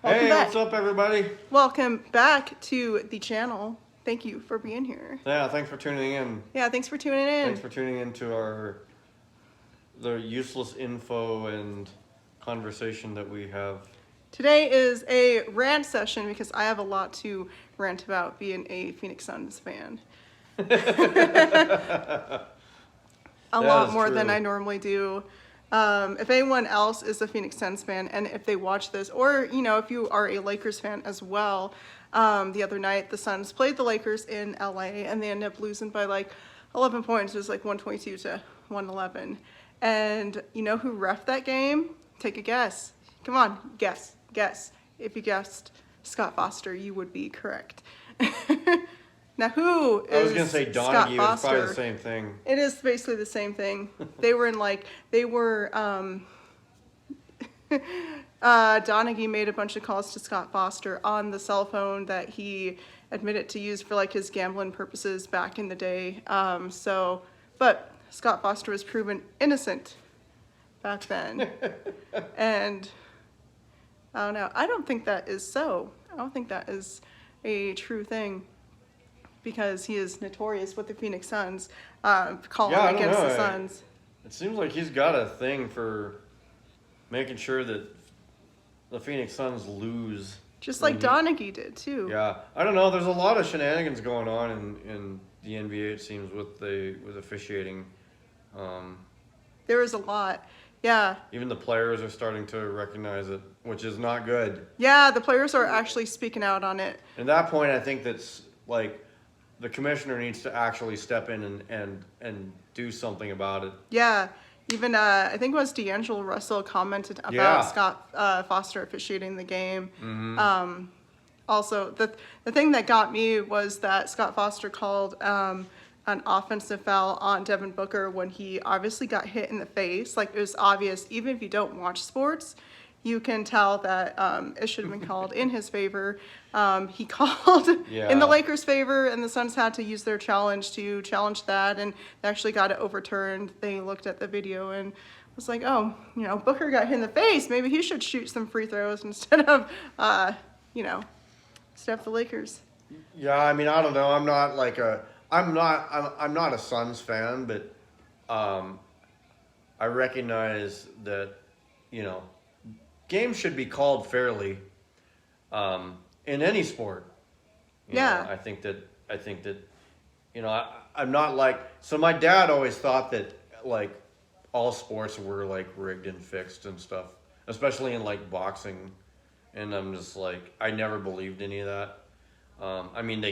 Hey, what's up, everybody? Welcome back to the channel. Thank you for being here. Yeah, thanks for tuning in. Yeah, thanks for tuning in. Thanks for tuning in to the useless info and conversation that we have. Today is a rant session because I have a lot to rant about being a Phoenix Suns fan. A lot more than I normally do. If anyone else is a Phoenix Suns fan and if they watch this, or if you are a Lakers fan as well, the other night the Suns played the Lakers in LA and they ended up losing by like 11 points. It was like 122 to 111. And you know who reffed that game? Take a guess. Come on, guess. If you guessed Scott Foster, you would be correct. Now, who is I was going to say Donaghy, but it's probably the same thing. It is basically the same thing. Donaghy made a bunch of calls to Scott Foster on the cell phone that he admitted to use for like his gambling purposes back in the day. But Scott Foster was proven innocent back then. And I don't know. I don't think that is so. I don't think that is a true thing. Because he is notorious with the Phoenix Suns, calling against the Suns. It seems like he's got a thing for making sure that the Phoenix Suns lose. Just like Donaghy did, too. Yeah. I don't know. There's a lot of shenanigans going on in the NBA, it seems, with officiating. There is a lot. Yeah. Even the players are starting to recognize it, which is not good. Yeah, the players are actually speaking out on it. At that point, I think that's like the commissioner needs to actually step in and do something about it. Yeah. Even, I think it was D'Angelo Russell commented about Scott Foster officiating the game. Mm-hmm. Also, the thing that got me was that Scott Foster called an offensive foul on Devin Booker when he obviously got hit in the face. Like, it was obvious, even if you don't watch sports, you can tell that it should have been called in his favor. He called in the Lakers' favor, and the Suns had to use their challenge to challenge that, and they actually got it overturned. They looked at the video and was like, oh, Booker got hit in the face. Maybe he should shoot some free throws instead of the Lakers. Yeah, I mean, I don't know. I'm not a Suns fan, but I recognize that, games should be called fairly in any sport. You know, I think that I'm not like, so my dad always thought that like all sports were like rigged and fixed and stuff, especially in like boxing, and I'm just like, I never believed any of that. I mean, they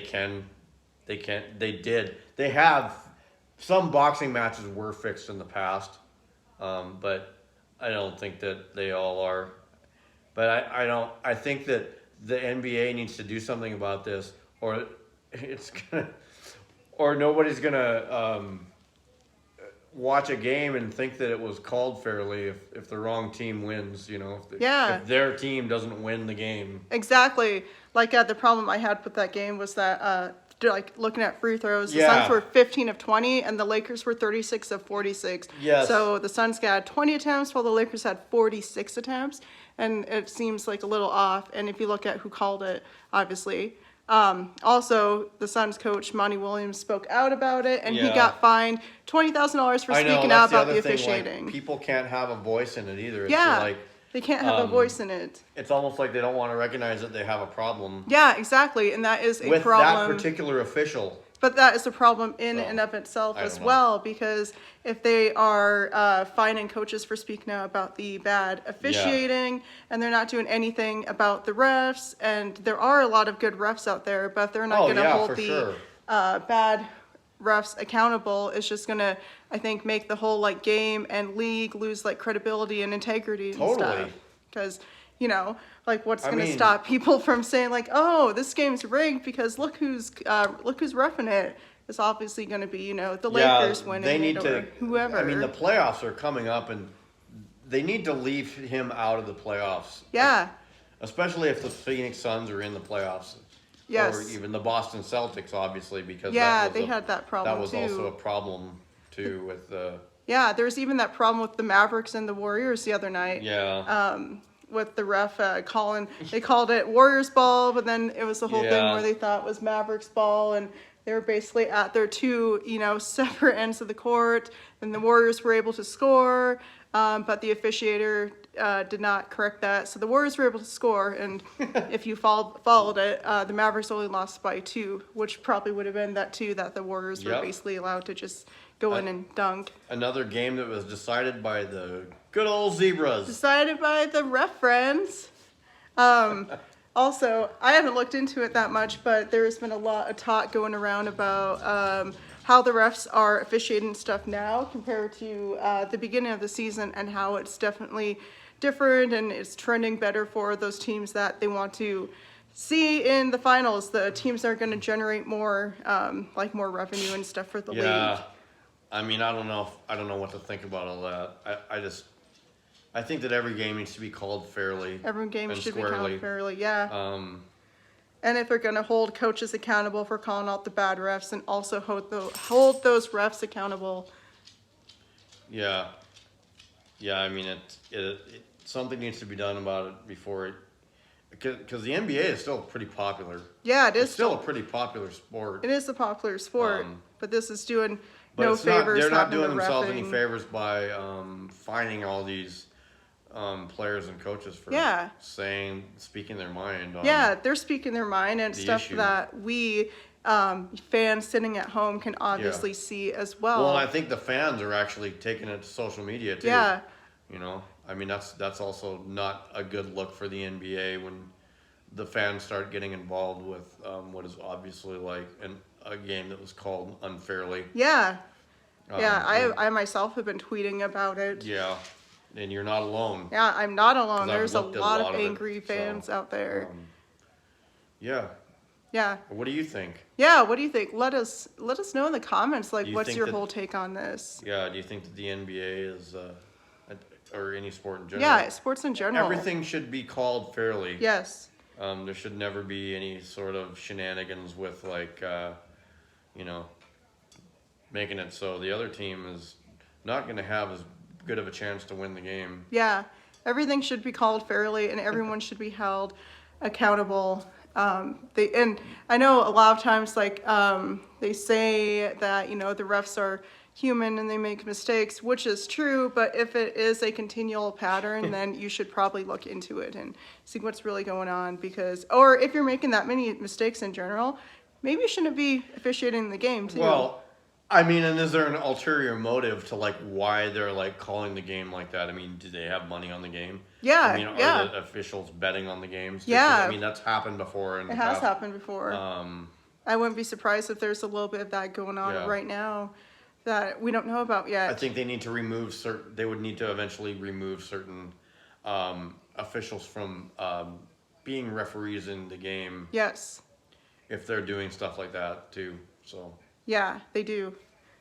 have some boxing matches were fixed in the past, but I don't think that they all are. But I think that the NBA needs to do something about this, or nobody's gonna watch a game and think that it was called fairly if the wrong team wins. If their team doesn't win the game. Exactly. Like the problem I had with that game was that looking at free throws, the Suns were 15 of 20 and the Lakers were 36 of 46. Yes. So the Suns got 20 attempts while the Lakers had 46 attempts, and it seems like a little off. And if you look at who called it, obviously. Also, the Suns coach, Monty Williams, spoke out about it, and he got fined $20,000 for speaking out about the officiating. Like, people can't have a voice in it either. They can't have a voice in it. It's almost like they don't want to recognize that they have a problem. Yeah, exactly, and that is a with problem. With that particular official. But that is a problem in and of itself as well, because if they are fining coaches for speaking out about the bad officiating, and they're not doing anything about the refs, and there are a lot of good refs out there, but they're not going to hold the bad refs accountable, it's just going to, I think, make the whole like game and league lose like credibility and integrity and stuff. Because, what's going to stop people from saying like, oh, this game's rigged because look who's reffing it. It's obviously going to be, the Lakers winning it or whoever. I mean, the playoffs are coming up, and they need to leave him out of the playoffs. Yeah. Especially if the Phoenix Suns are in the playoffs. Yes. Or even the Boston Celtics, obviously, because they had that problem too. That was too. also a problem too with the. Yeah, there was even that problem with the Mavericks and the Warriors the other night. Yeah. with the ref calling. They called it Warriors ball, but then it was the whole thing Yeah. where they thought it was Mavericks ball, and they were basically at their two, separate ends of the court. And the Warriors were able to score, but the officiator did not correct that. So the Warriors were able to score, and if you followed it, the Mavericks only lost by 2, which probably would have been that 2 that the Warriors were Yep. basically allowed to just go in and dunk. Another game that was decided by the good old Zebras. Decided by the ref friends. Also, I haven't looked into it that much, but there's been a lot of talk going around about how the refs are officiating stuff now compared to the beginning of the season, and how it's definitely different and it's trending better for those teams that they want to see in the finals. The teams are going to generate more, more revenue and stuff for the league. I mean, I don't know what to think about all that. I think that every game needs to be called fairly. Every game and should squarely. be called fairly, yeah. And if they're going to hold coaches accountable for calling out the bad refs, and also hold those refs accountable. Yeah. I mean, something needs to be done about it before it, because the NBA is still pretty popular. Yeah, it is. It's still a pretty popular sport. It is a popular sport, but this is doing But no favors. They're not doing having the themselves reffing. any favors by fining all these players and coaches for speaking their mind on. Yeah, they're speaking their mind, and the stuff issue. that we fans sitting at home can obviously see as well. Well, I think the fans are actually taking it to social media too. Yeah. I mean, that's also not a good look for the NBA when the fans start getting involved with what is obviously like a game that was called unfairly. Yeah. I myself have been tweeting about it. Yeah, and you're not alone. Yeah, I'm not alone. 'Cause I've There's a looked at lot of it, angry fans out there. Yeah. Yeah. What do you think? Yeah, what do you think? Let us know in the comments, Do you what's think your that- whole take on this? Yeah, do you think that the NBA is, or any sport in general? Yeah, sports in general. Everything should be called fairly. Yes. There should never be any sort of shenanigans with making it so the other team is not going to have as good of a chance to win the game. Yeah, everything should be called fairly, and everyone should be held accountable. And I know a lot of times, they say that the refs are human and they make mistakes, which is true. But if it is a continual pattern, then you should probably look into it and see what's really going on. Or if you're making that many mistakes in general, maybe you shouldn't be officiating the game too. Well, I mean, and is there an ulterior motive to why they're calling the game like that? I mean, do they have money on the game? Yeah, I mean, yeah. are the officials betting on the games? Yeah. I mean, that's happened before. It has happened before. I wouldn't be surprised if there's a little bit of that going on right now that we don't know about yet. I think they need to remove they would need to eventually remove certain officials from being referees in the game. Yes. If they're doing stuff like that too, so. Yeah, they do.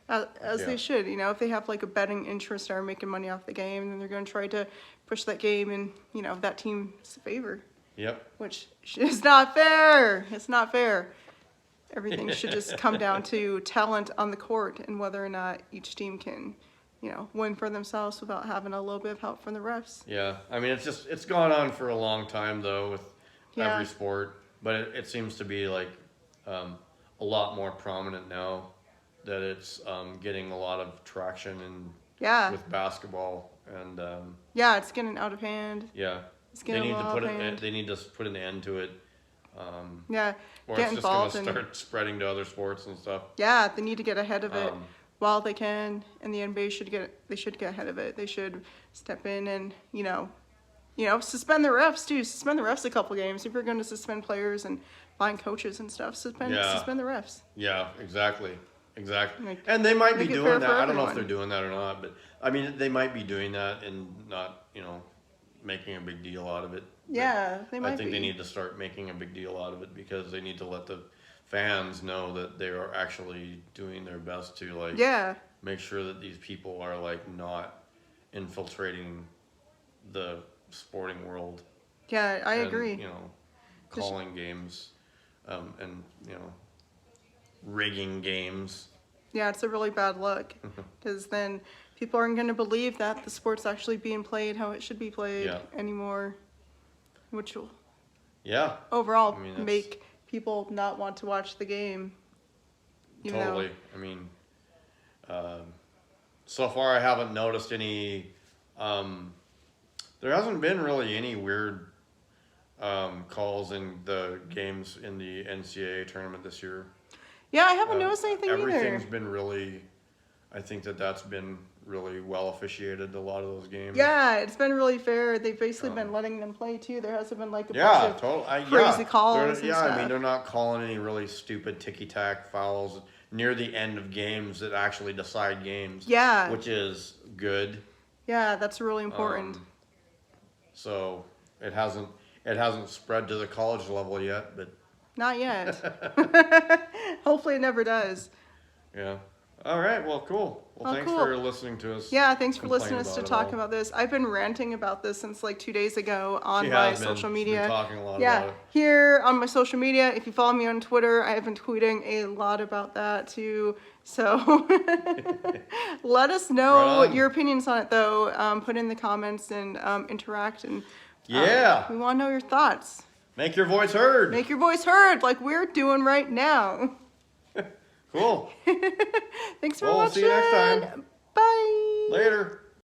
As they should. If they have a betting interest or are making money off the game, then they're going to try to push that game in, that team's favor. Yep. Which is not fair. It's not fair. Everything should just come down to talent on the court and whether or not each team can, win for themselves without having a little bit of help from the refs. Yeah, I mean, it's gone on for a long time though with every sport, but it seems to be a lot more prominent now that it's getting a lot of traction with basketball and it's getting out of hand. Yeah, it's getting out of hand. They need to put an end to it. Or get it's just involved going to start spreading to other sports and stuff. Yeah, they need to get ahead of it while they can, and the NBA should get ahead of it. They should step in and suspend the refs too. Suspend the refs a couple games if you're going to suspend players and find coaches and stuff. Suspend the refs. Yeah, exactly. And they might be doing that. I don't know if they're everyone. doing that or not, but I mean, they might be doing that and not, making a big deal out of it. Yeah, they might be. I think they need to start making a big deal out of it because they need to let the fans know that they are actually doing their best to make sure that these people are not infiltrating the sporting world. Yeah, I agree. Calling games and rigging games. Yeah, it's a really bad look because then people aren't going to believe that the sport's actually being played how it should be played anymore. which will overall make people not want to watch the game. Totally. I mean, so far I haven't noticed any. There hasn't been really any weird calls in the games in the NCAA tournament this year. Yeah, I haven't noticed anything Everything's either. been really. I think that's been really well officiated, a lot of those games. Yeah, it's been really fair. They've basically been letting them play too. There hasn't been like a bunch of crazy calls and stuff. I mean, they're not calling any really stupid ticky-tack fouls near the end of games that actually decide games. Yeah. Which is good. Yeah, that's really important. So it hasn't spread to the college level yet, but not yet. Hopefully it never does. Yeah. All right. Well, cool. Well, thanks for listening to us. Yeah, thanks for listening to us to talk about this. I've been ranting about this since like 2 days ago on my social media. Been talking a lot about it. Here on my social media. If you follow me on Twitter, I have been tweeting a lot about that too. So let us know your opinions on it, though. Put in the comments and interact. And we want to know your thoughts. Make your voice heard. Make your voice heard, like we're doing right now. Cool. Thanks for watching. See you next time. Bye. Later.